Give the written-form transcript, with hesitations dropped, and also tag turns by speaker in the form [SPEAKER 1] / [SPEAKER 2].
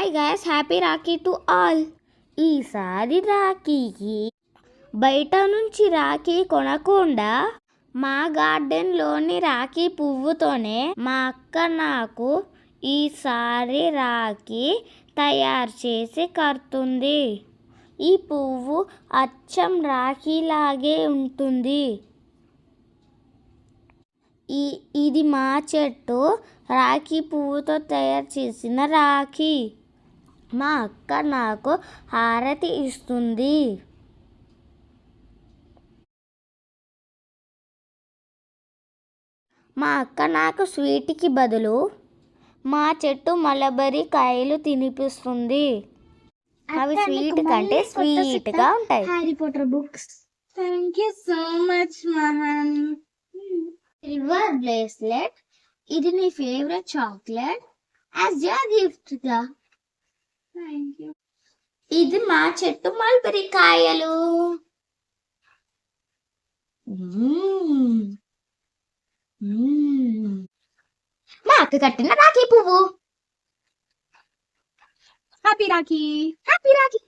[SPEAKER 1] Hi guys, happy Rakhi to all. ఈసారి రాఖీకి బయట నుంచి రాఖీ కొనకుండా మా గార్డెన్లోని రాఖీ పువ్వుతోనే మా అక్క నాకు ఈసారి రాఖీ తయారు చేసి కడుతుంది. ఈ పువ్వు అచ్చం రాఖీలాగే ఉంటుంది. ఇది మా చెట్టు రాఖీ పువ్వుతో తయారు చేసిన రాఖీ. మా అక్క నాకు హారతి ఇస్తుంది. మా అక్క నాకు స్వీట్కి బదులు మా చెట్టు మలబరీ కాయలు తినిపిస్తుంది. అవి స్వీట్ కంటే స్వీట్గా ఉంటాయి.
[SPEAKER 2] Harry Potter books. Thank you so much Mahan.
[SPEAKER 1] Silver bracelet. ఇది నీ favourite chocolate as your gift గా.
[SPEAKER 2] Thank you.
[SPEAKER 1] ఇది మా చెట్టు మల్బరీ కాయలు. మా అక్క కట్టిన రాఖీ పువ్వు.
[SPEAKER 2] హ్యాపీ రాఖీ.
[SPEAKER 1] హ్యాపీ రాఖీ.